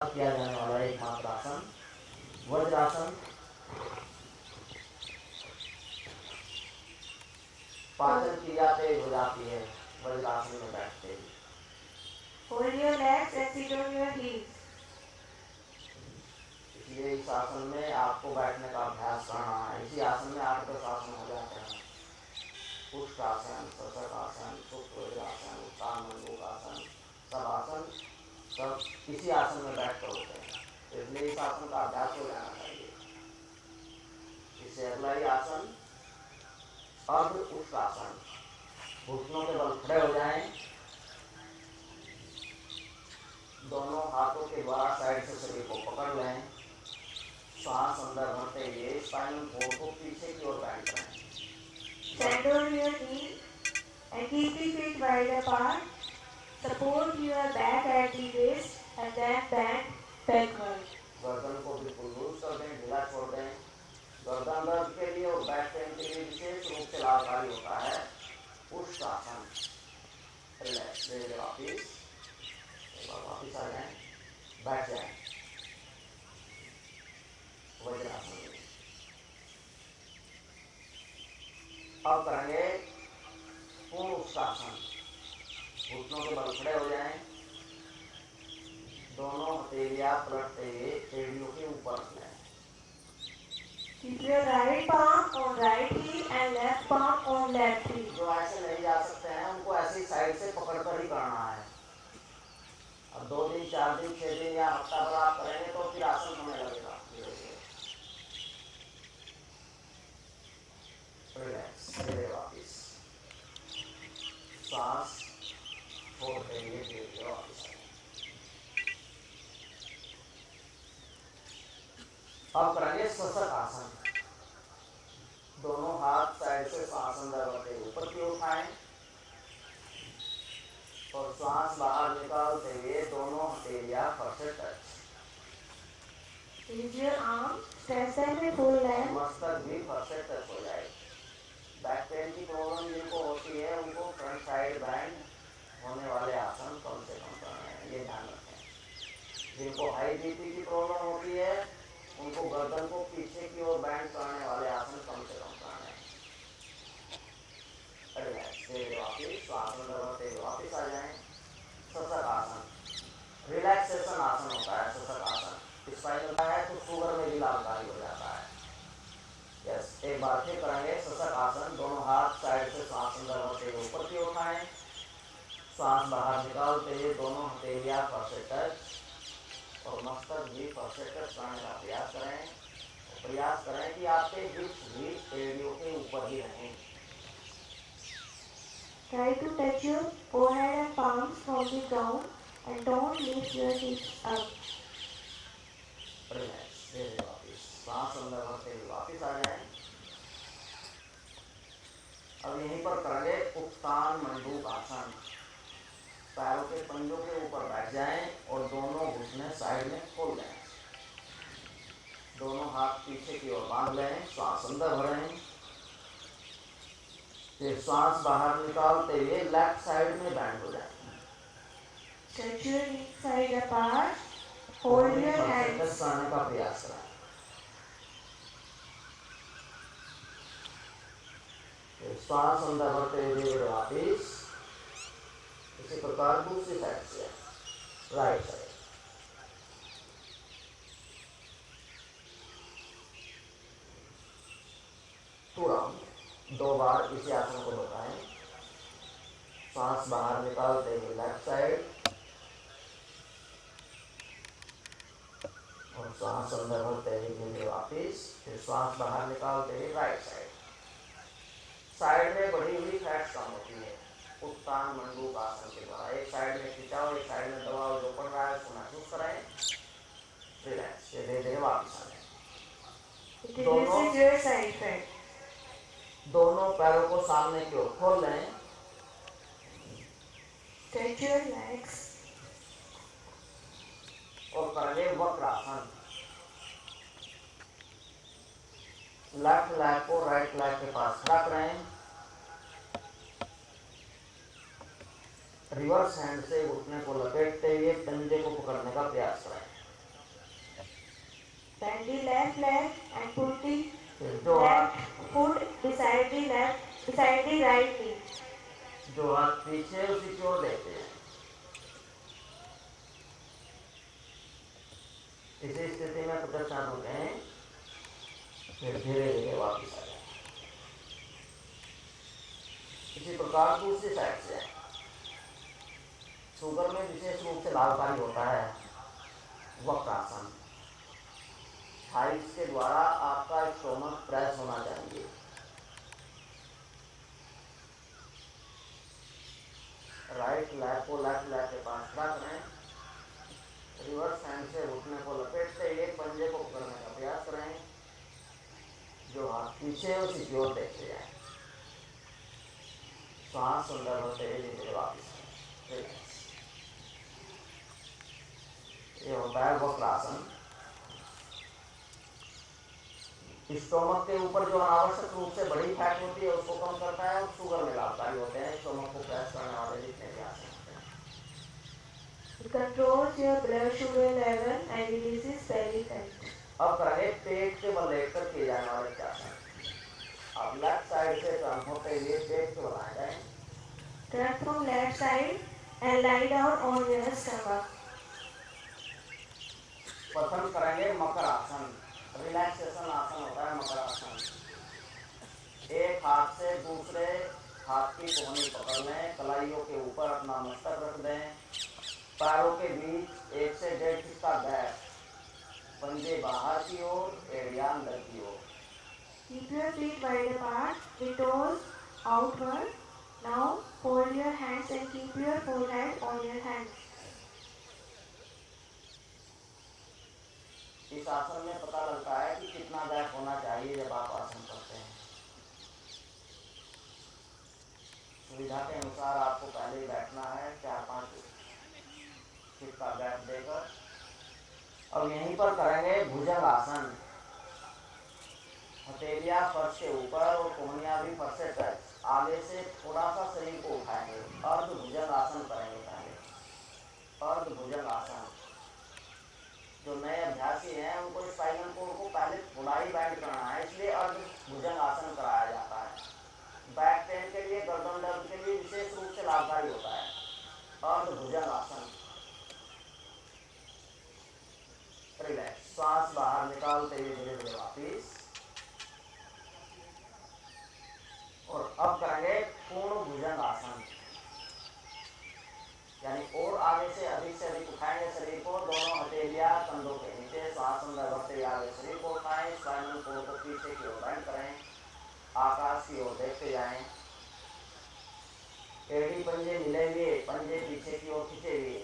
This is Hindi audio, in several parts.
किया जाने वाला एकमात्र आसन वज्रासन। पाचन क्रिया तेज हो जाती है वज्रासन में बैठते ही। Hold your legs and sit on your heels. इसलिए इस आसन में आपको बैठने का अभ्यास करना है। इसी आसन में 8-10 आसन हो जाते हैं। पुष्टासन, शशकासन, सुप्तवज्रासन, उत्तान मंडूकासन, सब आसन सब इसी आसन में बैठ कर होते हैं। तो इसलिए इस आसन का अभ्यास हो जाना चाहिए। इससे अगला ही आसन अर्ध उत्तासन। घुटनों के बल खड़े हो जाएं, दोनों हाथों के द्वारा साइड से शरीर को पकड़ लें, सांस अंदर भरते हुए स्पाइनल कोड को पीछे की ओर बैंड करें। Stand on your knees and keep the feet wide apart. Support your back at the waist and then bend backward. गर्दन को बिल्कुल लूज कर दें, ढीला छोड़ दें। गर्दन दर्द के लिए और बैक पेन के लिए विशेष रूप से लाभकारी होता है पुष्टासन। रिलैक्स, वापिस आ जाए, बैठ जाए वज्रासन में। अब करेंगे पूर्ण उत्तासन। घुटनों के बल खड़े हो जाएं, दोनों हथेलियां पलटते हुए एड़ियों के ऊपर रख लें। Keep your right palm on right heel and left palm on left heel. जो ऐसे नहीं जा सकते हैं उनको ऐसी साइड से पकड़ कर ही करना है। अब 2 दिन 4 दिन 6 दिन या हफ्ता भर आप करेंगे तो फिर आसन होने लगेगा धीरे धीरे। रिलैक्स, धीरे वापिस सांस छोड़ते हुए धीरे धीरे वापिस। अब करेंगे शशक आसन। दोनों हाथ साइड से सांस अंदर भरते ऊपर की ओर उठाएं और सांस बाहर निकालते हुए दोनों हथेलियां फर्स्ट से touch. Raise your arm, stand them in full length. मस्तक भी फर्स्ट से टच हो जाए। बैक पेन की प्रॉब्लम जिनको होती है उनको फ्रंट साइड बैंड होने वाले आसन कम से कम करना है, ये ध्यान रखें। जिनको हाई बीपी की प्रॉब्लम होती है उनको गर्दन को पीछे की ओर बैंड करने वाले आसन कम से कम करना है। वापिस आ जाएं। शशक आसन रिलैक्सेशन आसन होता है। शशक आसन स्पाइनल का है तो शुगर में भी लाभकारी हो जाता है। यस, एक बार फिर करेंगे शशक आसन। दोनों हाथ साइड से सांस अंदर भरते हुए ऊपर की ओर उठाएं, सांस बाहर निकालते हुए दोनों हथेलियां फर्स्ट से टच और मस्तक भी फर्स्ट से टच करने का प्रयास करें कि आपके हिप्स भी एड़ियों के ऊपर ही रहें। Try to touch your forehead and palms from the ground and don't lift your hips up. Relax, धीरे वापिस सांस अंदर भरते हुए वापिस आ जाएं। अब यहीं पर करेंगे उत्तान मंडूक आसन। पैरों के पंजों के ऊपर बैठ जाएं और दोनों घुटने साइड में खोल लें। दोनों हाथ पीछे की ओर बांध लें, सांस अंदर भरें, फिर सांस बाहर निकालते हुए लेफ्ट साइड में बैंड हो जाए। Stretch your knees side apart. Hold your hands. आने का प्रयास करें। सांस अंदर भरते हुए वापिस इसी प्रकार दूसरी साइड से राइट साइड। टू 2 बार इसी आसन को दोहराएं। सांस बाहर निकालते हुए लेफ्ट साइड और सांस अंदर भरते हुए वापिस, फिर सांस बाहर निकालते हुए राइट साइड। साइड में बढ़ी हुई फैट्स कम होती है उत्तान मंडूक आसन के द्वारा। एक साइड में खिंचाव, एक साइड में दबाव जो पड़ रहा है उसको महसूस करें। रिलैक्स, धीरे धीरे वापिस आ जाए। दोनों पैरों को सामने की ओर खोल लें। Stretch your legs. और करेंगे वक्रासन। लेफ्ट लेग को राइट लेग के पास खड़ा करें। रिवर्स हैंड से घुटने को लपेटते हुए पंजे को पकड़ने का प्रयास करें। left leg and put the जो left हाथ foot beside the right knee. जो हाथ पीछे उसी की ओर देखते हैं। इसी स्थिति में कुछ क्षण रुके, फिर धीरे धीरे वापस आ जाए। इसी प्रकार दूसरी साइड से शुगर में विशेष रूप से लाभकारी होता है वक्रासन। थाइस के द्वारा आपका स्टोमक प्रेस होना चाहिए। राइट लेग को लेफ्ट लेग के पास रख रहे हैं। रिवर्स हैंड से घुटने को लपेटते हुए पंजे को पकड़ने का प्रयास करें। जो हाथ पीछे उसी की ओर देखते जाए। सांस सुंदर होते हुए धीरे वापस आए। ये होता है वक्रासन। स्टोमक के ऊपर जो अनावश्यक रूप से बड़ी फैट होती है उसको कम करता है और शुगर में लाभकारी होते हैं स्टोमक को प्रेस करने वाले जितने भी आसन होते हैं। It controls your blood sugar level and reduces belly fat. अब करेंगे पेट के बल लेकर किए जाने वाले क्या आसन। अब लेफ्ट साइड से टर्न होते हुए पेट के बल आ जाए। Turn from left side and lie down on your stomach. प्रथम करेंगे मकर आसन। रिलैक्सेशन आसन होता है मकर आसन। एक हाथ से दूसरे हाथ की कोहनी पकड़ लें, कलाइयों के ऊपर अपना मस्तक रख दें, पैरों के बीच 1 से 1.5 फीट का गैप, पंजे बाहर की ओर, एड़ियां अंदर की ओर। Keep your feet wide apart, the toes outward. Now fold your hands and keep your forehead on your hands. इस आसन में पता लगता है कि कितना गैप होना चाहिए जब आप आसन करते हैं। सुविधा के अनुसार आपको पहले ही बैठना है 4-5 फीट का गैप देकर। अब यहीं पर करेंगे भुजंग आसन। हथेलियां फर्श के ऊपर और कोहनियां भी फर्श से टच। आगे से थोड़ा सा शरीर को उठाएंगे। अर्ध भुजंग आसन करेंगे पहले। अर्ध भुजंग आसन। जो नए अभ्यासी हैं उनको स्पाइनल कोड को पहले थोड़ा ही बैंड करना है, इसलिए अर्ध भुजंग आसन कराया जाता है। बैक पेन के लिए, गर्दन दर्द के लिए विशेष रूप से लाभकारी होता है अर्ध भुजंग आसन। रिलैक्स, सांस बाहर निकालते हुए धीरे धीरे वापिस। और अब करेंगे पूर्ण भुजंग आसन, यानी और आगे से अधिक उठाएंगे शरीर को। दोनों हथेलियां कंधों के नीचे, श्वास अंदर भरते हुए आगे शरीर को उठाएं। स्पाइनल कोड को पीछे की ओर बैंड करें, आकाश की ओर देखते जाएं। एड़ी पंजे मिले हुए, पंजे पीछे की ओर खींचे हुए,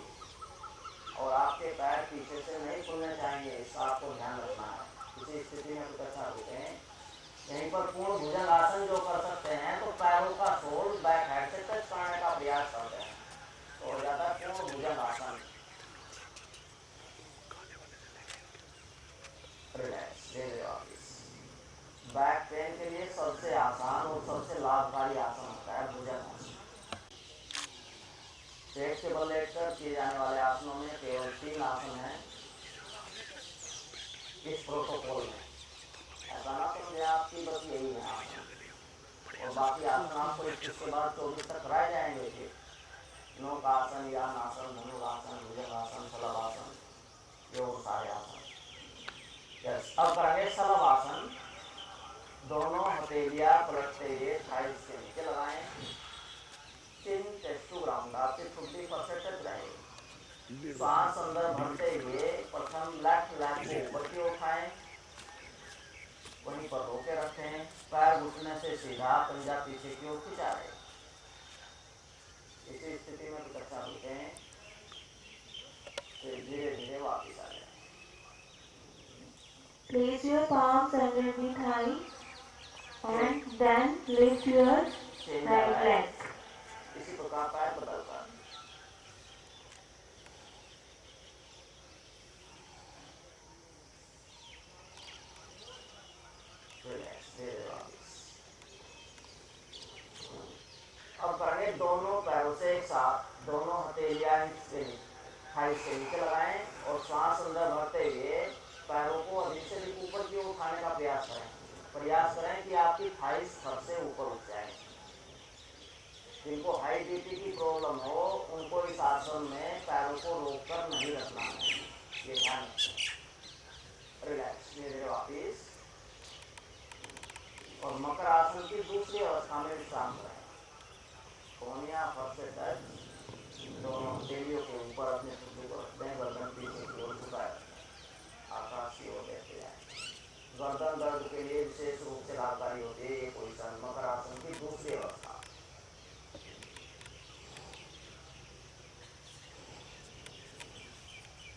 और आपके पैर पीछे से नहीं खुलने चाहिए, इसका आपको ध्यान रखना है। इसी स्थिति में कुछ अच्छा होते हैं। यहीं पर पूर्ण भुजंग आसन जो कर सकते हैं तो पैरों का सोल बैक हेड से टच करने का प्रयास करते हैं तो हो जाता है पूर्ण भुजंग आसन। रिलैक्स, बैक पेन के लिए सबसे आसान और सबसे लाभकारी आसन होता है भुजंग आसन। पेट के बल लेकर किए जाने वाले आसनों में केवल 3 आसन हैं इस प्रोटोकॉल में। ऐसा ना समझे आपकी बस यही है आसन, और बाकी आसन आपको इसके बाद 24 तक कराए जाएंगे। फिर नौक आसन, यान आसन, धनुरासन, भुजंग आसन, शलभ आसन, ये और सारे आसन। यस, अब करेंगे शलभ आसन। दोनों हथेलियां पलटते हुए थाइस के नीचे लगाएं। चिन टेस्ट टू ग्राउंड, आपकी ठुड्डी फर्श से टच रहेगी। सांस अंदर भरते हुए प्रथम लेफ्ट लेग को ऊपर की उठाएं, वहीं पर रोके रखें। पैर घुटने से सीधा, पंजा पीछे की ओर खिंचा रहे। इसी स्थिति में कुछ अच्छा रुके हैं, फिर धीरे धीरे वापस आ जाए। Place your palms under the thigh and then lift your right leg. इसी प्रकार पैर बदलकर अब करेंगे दोनों पैरों से एक साथ। दोनों हथेलियां थाई से नीचे लगाएं और सांस अंदर भरते हुए पैरों को अधिक से अधिक ऊपर की ओर उठाने का प्रयास करें कि आपकी थाइस सर से ऊपर उठ जाए। जिनको हाई बीपी की प्रॉब्लम हो उनको इस आसन में पैरों को रोककर नहीं रखना है, ये ध्यान रखें। रिलैक्स, धीरे वापिस। और मकर आसन की दूसरी अवस्था में विश्राम करें। कोहनियां फर्श से टच, दोनों हथेलियों के ऊपर अपने ठुड्डू को रख दें, गर्दन पीछे की ओर झुकाए रखें, आकाश की ओर देखते जाएं। गर्दन दर्द के लिए विशेष रूप से लाभकारी होती है ये पोजीशन, मकर आसन की दूसरी अवस्था।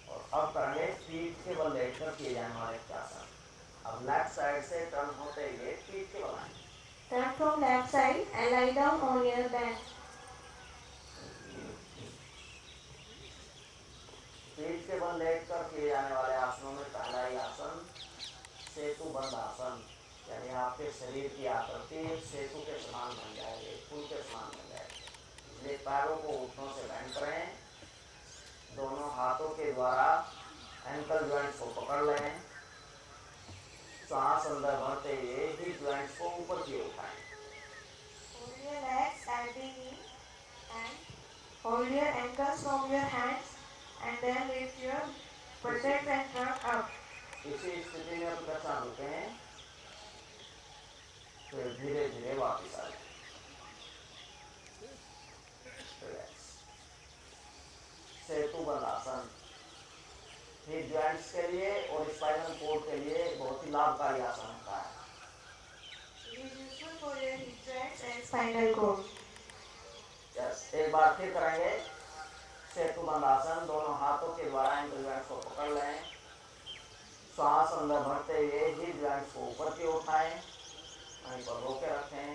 और अब करेंगे पीठ के बल लेटकर किए जाने वाले आसन। अब लेफ्ट साइड से टर्न होते हुए पीठ के बल आएं। Turn from left side and lie down on your back. पीठ के बल लेटकर किए जाने वाले आसनों में पहला ही आसन सेतु बंद आसन, यानी आपके शरीर की आकृति सेतु के समान बन जाएगी, पुल के समान बन जाएगी। इसलिए पैरों को घुटनों से बेंड करें, दोनों हाथों के द्वारा एंकल जॉइंट्स को पकड़ लें, सांस अंदर भरते हुए हिप जॉइंट्स को ऊपर की ओर उठाएं। Hold your legs at the knee and hold your ankles from your hands and then lift your buttocks and trunk up. इसी स्थिति में अब कच्चा रुकें, फिर धीरे धीरे वापस आ जाए। सेतु बंद आसन हिप जॉइंट्स के लिए और स्पाइनल कोड के लिए बहुत ही लाभकारी आसन होता है। It is useful for your hip joints and spinal cord. Yes, एक बार फिर करेंगे सेतु बंद आसन। दोनों हाथों के द्वारा एंकल जॉइंट्स को पकड़ लें, सांस अंदर भरते हुए हिप जॉइंट्स को ऊपर की ओर उठाएं, वहीं पर रोके रखें।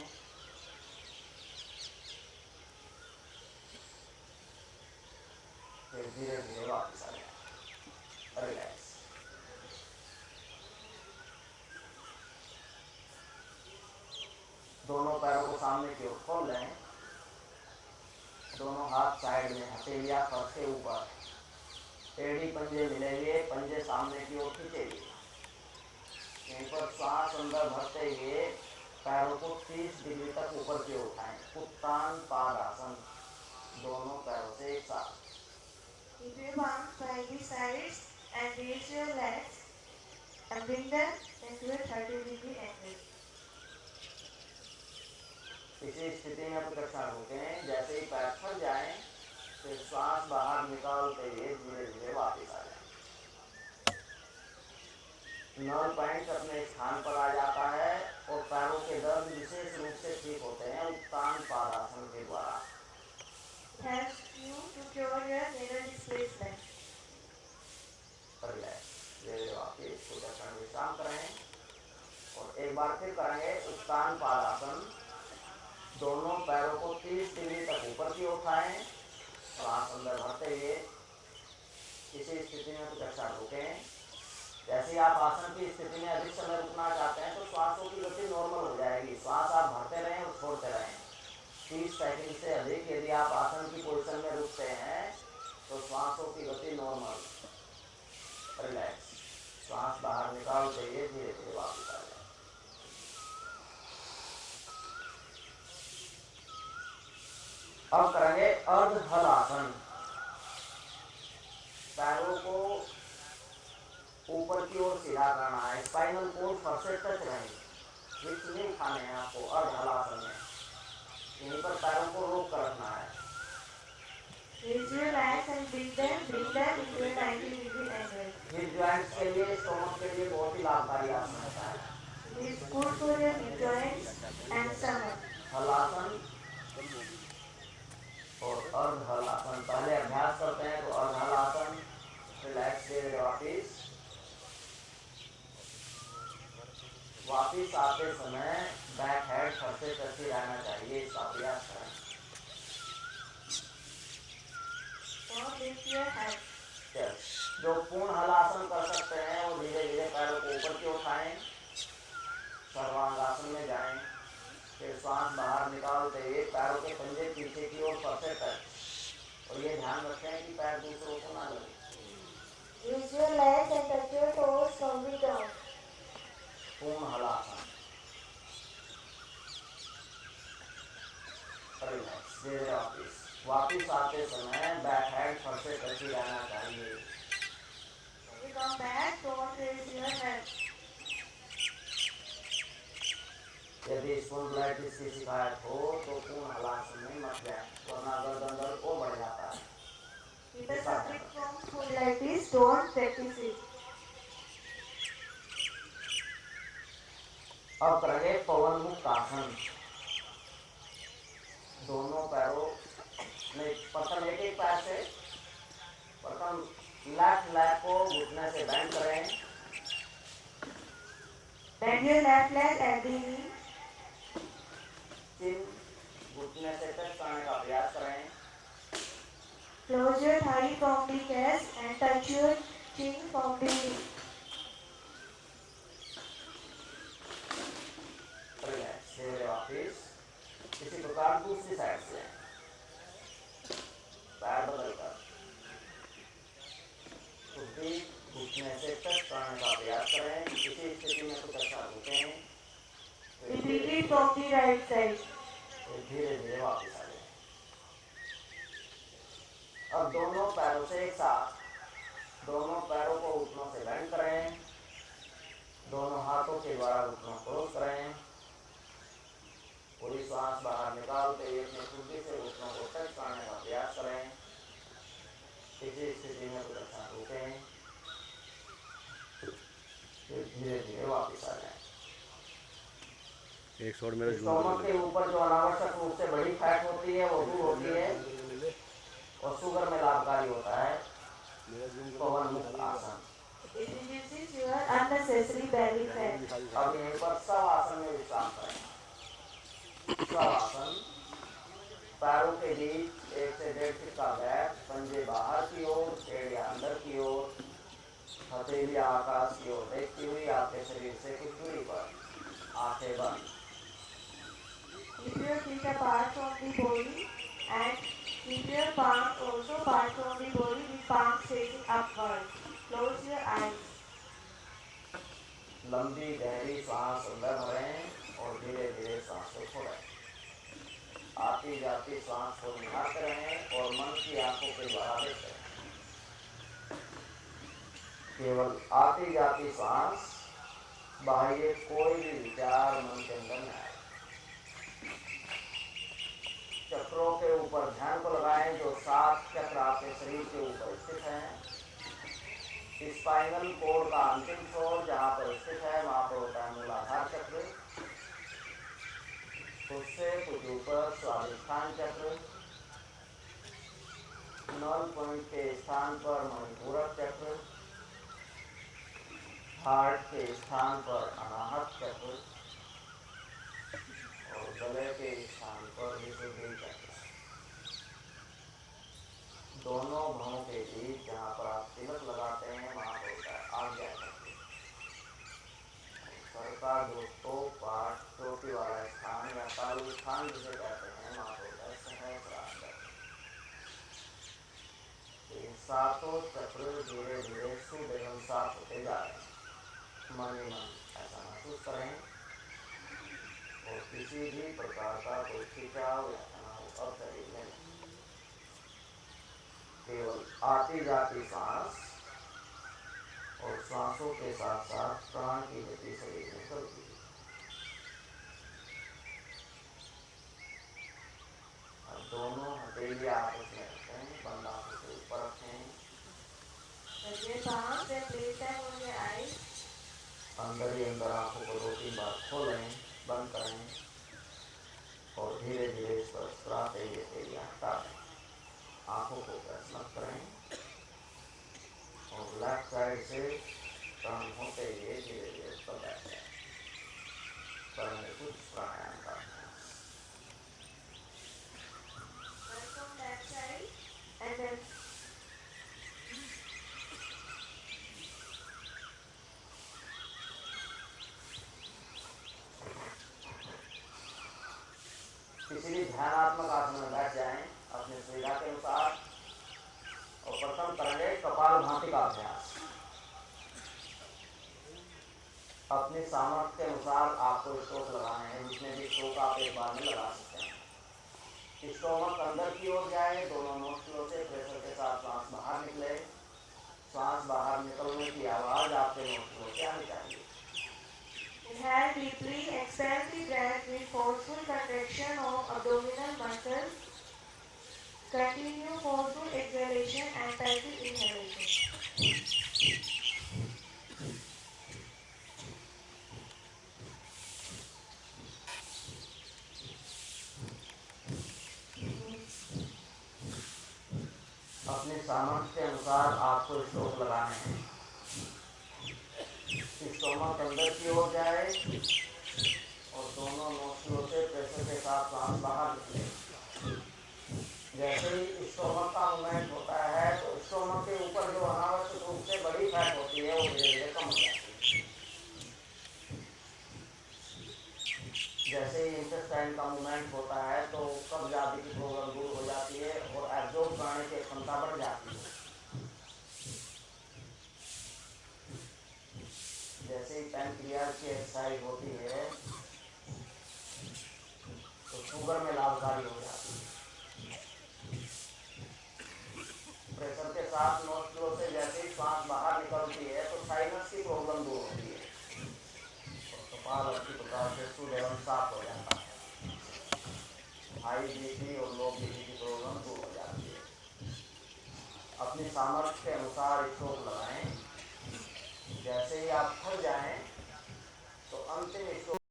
फिर धीरे धीरे वापस आ जाए। रिलैक्स। दोनों पैरों को सामने की ओर खोल लें, दोनों हाथ साइड में, हथेलियां फर्श के ऊपर, एड़ी पंजे मिले हुए, पंजे सामने की ओर खींचे हुए। यहीं पर सांस अंदर भरते हुए पैरों को 30 डिग्री तक ऊपर की ओर उठाएं, उत्तान पादासन, दोनों पैरों से एक साथ। Keep your arms by the sides and raise your legs and bring them into a 30-degree angle. इसी स्थिति में अपनी कक्षा रुकें, जैसे ही पैर थक जाएं, फिर सांस बाहर निकालते हुए धीरे धीरे वापस आ जाएं। नर्व पॉइंट अपने स्थान पर आ जाता है और पैरों के दर्द विशेष रूप से ठीक होते हैं उत्तान पादासन के द्वारा। Helps you to cure your renal displacement. वापिस कुछ क्षण विश्राम करें और एक बार फिर करेंगे उत्तान पादासन। दोनों पैरों को 30 डिग्री तक ऊपर की उठाएं, सांस अंदर भरते हुए। इसी स्थिति में कुछ क्षण रुकें। जैसे ही आप आसन की स्थिति में अधिक समय रुकना चाहते हैं तो श्वासों की गति नॉर्मल हो जाएगी। श्वास आप भरते रहें और छोड़ते रहें 30 सेकंड से अधिक। यदि आप आसन की पोजीशन में रुकते हैं तो श्वासों की गति नॉर्मल। रिलैक्स, श्वास बाहर निकालते हुए धीरे धीरे वापस आ जाए। अब करेंगे अर्ध हल आसन। पैरों को ऊपर की ओर सीधा करना है, स्पाइनल कोड फर्श से टच रहेंगे, हिप्स नहीं उठाने हैं आपको अर्ध हल आसन में। यहीं पर पैरों को रोक कर रखना है। Raise your legs and bring them into a 90-degree angle. Hip joints के लिए, स्टोमक के लिए बहुत ही लाभकारी आसन होता है। It is good for your hip joints and stomach. Halasana और अर्ध हलासन पहले अभ्यास करते हैं तो अर्ध हलासन। रिलैक्स दे वापिस आते समय बैक हेड फर्श से टच ही रहना चाहिए, इसका अभ्यास करें। yes. जो पूर्ण हलासन कर सकते हैं वो धीरे धीरे पैरों को ऊपर की उठाएं, सर्वांगासन में जाएं, फिर सांस बाहर निकालते हुए पैरों के पंजे पीछे की ओर फर्श से टच। और ये ध्यान रखें कि पैर दूसरों को ना लगे। Use your legs and touch your toes from पूर्ण हलासन। रिलैक्स, धीरे धीरे वापिस आते समय बैक हेड फर से टच ही रहना चाहिए। When you come back, don't raise your head. यदि स्पॉन्डिलाइटिस की शिकायत हो तो पूर्ण हलासन में मत जाए, वरना गर्दन दर्द और बढ़ जाता है। People suffering from spondylitis don't practice it. अब करेंगे पवन मुक्त आसन। दोनों पैरों में प्रथम एक एक पैर से प्रथम लेफ्ट लेग को घुटने से बेंड करें। Bend your left leg at the knee. चिन घुटने से टच करने का प्रयास करें। Close your thigh from the chest and touch your chin from the knee. Relax, धीरे वापिस इसी प्रकार दूसरी साइड से पैर बदलकर खुद भी घुटने से टच करने का प्रयास करें। इसी स्थिति में कुछ अच्छा रुकें, Repeat it from the right side. धीरे धीरे वापिस आ जाए। अब दोनों पैरों से एक साथ दोनों पैरों को घुटनों से बेंड करें। दोनों हाथों के द्वारा घुटनों क्लोज करें। पूरी सांस बाहर निकालते हुए अपनी खुदी से घुटनों को टच करने का प्रयास करें। इसी स्थिति में कुछ अच्छा रुकें, फिर धीरे धीरे वापस आ जाएं। एक शॉट मेरा स्टोमक के ऊपर जो अनावश्यक रूप से बड़ी फैट होती है वो दूर होती है और शुगर में लाभकारी होता है पवन मुक्त आसन। It reduces your unnecessary belly fat. अब यहीं पर सब आसन में विश्राम करें। सब आसन, पैरों के बीच 1 से 1.5 फीट का गैप, पंजे बाहर की ओर, एड़ियां अंदर की ओर, हथेली आकाश की ओर देखती हुई आपके शरीर से कुछ दूरी पर, आंखें बंद। Keep your feet apart from the body and keep your palms also apart from the body with palms facing upward. Close your eyes. लंबी गहरी सांस अंदर भरें और धीरे धीरे सांस को छोड़ें। आती जाती सांस को निहारते रहें और मन की आंखों के द्वारा देखते रहें। केवल आती जाती सांस, बाह्य कोई भी विचार मन के अंदर न आए। चक्रों के ऊपर ध्यान को लगाएं जो 7 चक्र आपके शरीर के ऊपर स्थित हैं। स्पाइनल कोड का अंतिम छोर जहाँ पर स्थित है वहाँ पर होता है मूलाधार चक्र, उससे कुछ ऊपर स्वादिष्ठान चक्र, नॉन पॉइंट के स्थान पर मणिपूरक चक्र, हार्ट के स्थान पर अनाहत चक्र और गले के स्थान पर विशुद्धि चक्र। दोनों भवों के बीच जहाँ पर आप तिलक लगाते हैं वहाँ होता है आज्ञा चक्र। सर का जो टोक पार्ट, चोटी वाला स्थान या तालु स्थान जिसे कहते हैं वहाँ होता है सहस्रार चक्र। इन 7 चक्र धीरे धीरे शुद्ध एवं साफ होते जा रहे हैं। मन ही मन ऐसा महसूस करें और किसी भी प्रकार का कोई खिंचाव या तनाव अब शरीर में नहीं। केवल आती जाती सांस और सांसों के साथ साथ प्राण की गति शरीर में चलती है। अब दोनों हथेली आपस में रखें, बंद आंखों के ऊपर रखें। Rest your palms and place them on your eyes. अंदर ही अंदर आंखों को 2-3 बार खोलें, बंद करें और धीरे धीरे इस पर स्पराते हुए हथेलियां हटा दें। आंखों को प्रेस मत करें और लेफ्ट साइड से टर्न होते हुए धीरे धीरे उस पर बैठ जाए। करेंगे कुछ प्राणायाम का अभ्यास। First from left side and then किसी भी ध्यानात्मक आसन में बैठ जाएं अपनी सुविधा के अनुसार और प्रथम करेंगे कपालभाति का अभ्यास। अपनी सामर्थ्य के अनुसार आपको स्ट्रोक लगाने हैं, जितने भी स्ट्रोक आप एक बार में लगा सकते हैं। स्टोमक अंदर की ओर जाए, दोनों नोस्ट्रिलों से प्रेशर के साथ सांस बाहर निकले। सांस बाहर निकलने की आवाज आपके नोस्ट्रिलों से आनी चाहिए। Inhale deeply, expand the breath with forceful contraction of abdominal muscles. Continue forceful exhalation and passive inhalation. अपने सामर्थ्य के अनुसार आपको स्ट्रोक लगाने हैं। स्टोमक अंदर की ओर जाए और दोनों नोस्ट्रिलों से प्रेशर के साथ सांस बाहर निकले। जैसे ही स्टोमक का मूवमेंट होता है तो स्टोमक के ऊपर जो अनावश्यक रूप से बड़ी फैट होती है वो धीरे धीरे कम हो जाती है। जैसे ही इंटेस्टाइन का मूवमेंट होता है तो कब्ज आदि की प्रॉब्लम दूर हो जाती है और एब्जॉर्ब करने की क्षमता बढ़ जाती है। जैसे ही पैनक्रियाज की एक्सरसाइज होती है तो शुगर में लाभकारी हो जाती है। प्रेशर के साथ नोस्ट्रिलों से जैसे ही सांस बाहर निकलती है तो साइनस की प्रॉब्लम दूर होती है और कपाल अच्छी प्रकार से शुद्ध एवं साफ हो जाता है। हाई बीपी और लो बीपी की प्रॉब्लम दूर हो जाती है। अपनी सामर्थ्य के अनुसार स्ट्रोक लगाएं। जैसे ही आप थक जाएं तो अंतिम स्ट्रोक